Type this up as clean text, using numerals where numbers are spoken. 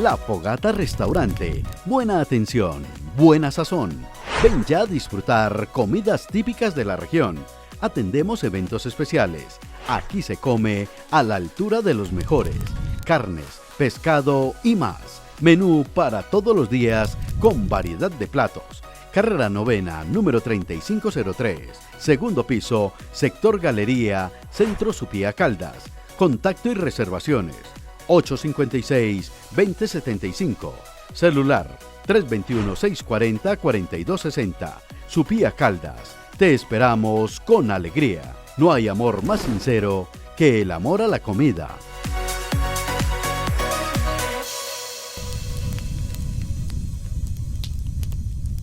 La Fogata Restaurante. Buena atención, buena sazón. Ven ya a disfrutar comidas típicas de la región. Atendemos eventos especiales. Aquí se come a la altura de los mejores. Carnes, pescado y más. Menú para todos los días con variedad de platos. Carrera Novena, número 3503. Segundo piso, sector Galería, Centro Supía Caldas. Contacto y reservaciones. 856-2075. Celular 321-640-4260. Supía Caldas. Te esperamos con alegría. No hay amor más sincero que el amor a la comida.